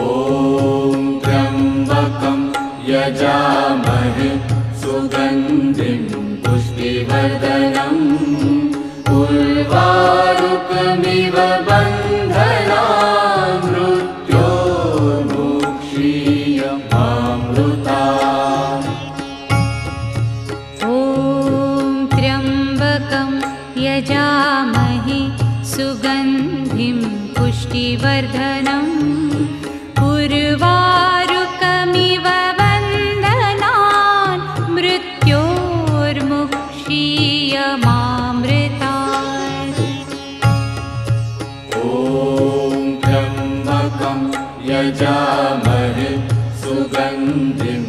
ॐ त्र्यम्बकं यजामहे सुगन्धिं पुष्टिवर्धनम् उर्वारुकमिव बन्धनान् मृत्योर्मुक्षीयमामृतात्। ॐ त्र्यम्बकं यजामहे सुगन्धिं पुष्टिवर्धनम् उर्वारुकमिव बन्धनान् मृत्योर्मुक्षीयमामृतात्। ॐ त्र्यम्बकं यजामहे सुगन्धिं